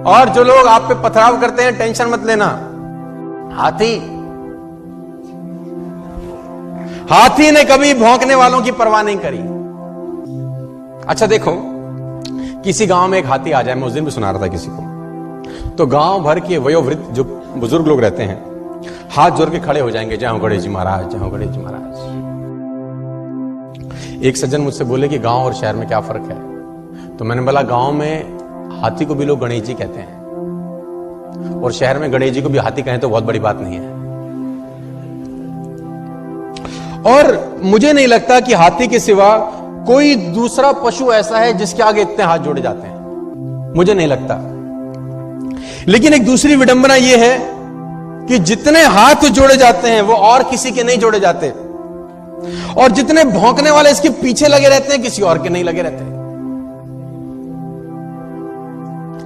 और जो लोग आप पे पथराव करते हैं, टेंशन मत लेना। हाथी ने कभी भौंकने वालों की परवाह नहीं करी। अच्छा देखो, किसी गांव में एक हाथी आ जाए, मैं उस दिन भी सुना रहा था किसी को, तो गांव भर के वयोवृद्ध जो बुजुर्ग लोग रहते हैं हाथ जोड़ के खड़े हो जाएंगे, जय हो गणेश जी महाराज, जय हो गणेश जी महाराज। एक सज्जन मुझसे बोले कि गांव और शहर में क्या फर्क है, तो मैंने बोला गांव में हाथी को भी लोग गणेश जी कहते हैं और शहर में गणेश जी को भी हाथी कहें तो बहुत बड़ी बात नहीं है। और मुझे नहीं लगता कि हाथी के सिवा कोई दूसरा पशु ऐसा है जिसके आगे इतने हाथ जोड़े जाते हैं, मुझे नहीं लगता। लेकिन एक दूसरी विडंबना यह है कि जितने हाथ जोड़े जाते हैं वो और किसी के नहीं जोड़े जाते, और जितने भौंकने वाले इसके पीछे लगे रहते हैं किसी और के नहीं लगे रहते।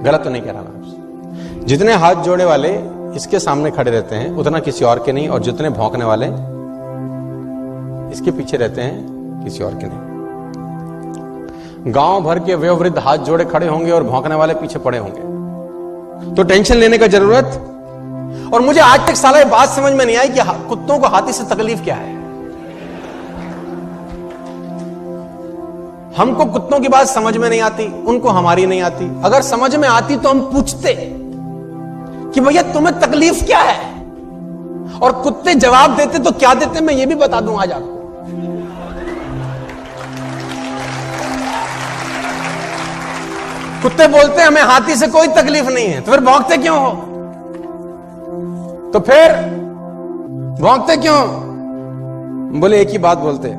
गलत तो नहीं कह रहा मैं आपसे। जितने हाथ जोड़े वाले इसके सामने खड़े रहते हैं उतना किसी और के नहीं, और जितने भौंकने वाले इसके पीछे रहते हैं किसी और के नहीं। गांव भर के वयोवृद्ध हाथ जोड़े खड़े होंगे और भौंकने वाले पीछे पड़े होंगे, तो टेंशन लेने का जरूरत। और मुझे आज तक साला ये बात समझ में नहीं आई कि कुत्तों को हाथी से तकलीफ क्या है। हमको कुत्तों की बात समझ में नहीं आती, उनको हमारी नहीं आती। अगर समझ में आती तो हम पूछते कि भैया तुम्हें तकलीफ क्या है, और कुत्ते जवाब देते तो क्या देते मैं ये भी बता दूं आज आपको। कुत्ते बोलते हमें हाथी से कोई तकलीफ नहीं है, तो फिर भौंकते क्यों हो? तो फिर भौंकते क्यों? बोले एक ही बात बोलते,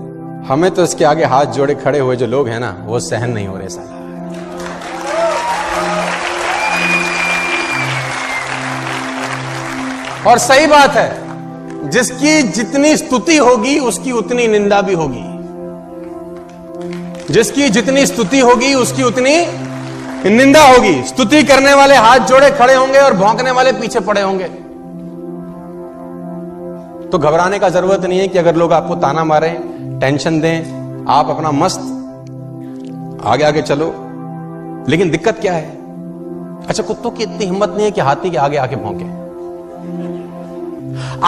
हमें तो इसके आगे हाथ जोड़े खड़े हुए जो लोग हैं ना वो सहन नहीं हो रहे साला। और सही बात है, जिसकी जितनी स्तुति होगी उसकी उतनी निंदा भी होगी, जिसकी जितनी स्तुति होगी उसकी उतनी निंदा होगी। स्तुति करने वाले हाथ जोड़े खड़े होंगे और भौंकने वाले पीछे पड़े होंगे। तो घबराने का जरूरत नहीं है कि अगर लोग आपको ताना मारें, टेंशन दें, आप अपना मस्त आगे आगे चलो। लेकिन दिक्कत क्या है? अच्छा, कुत्तों की इतनी हिम्मत नहीं है कि हाथी के आगे आके भौंके।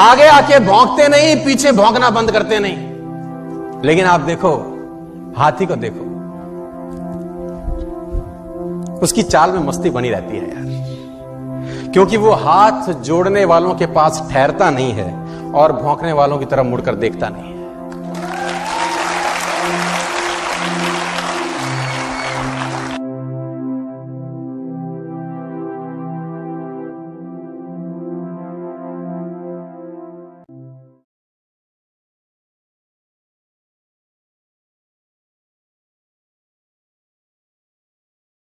आगे आके भौंकते नहीं, पीछे भौंकना बंद करते नहीं। लेकिन आप देखो हाथी को, देखो उसकी चाल में मस्ती बनी रहती है यार, क्योंकि वो हाथ जोड़ने वालों के पास ठहरता नहीं है और भौंकने वालों की तरफ मुड़कर देखता नहीं।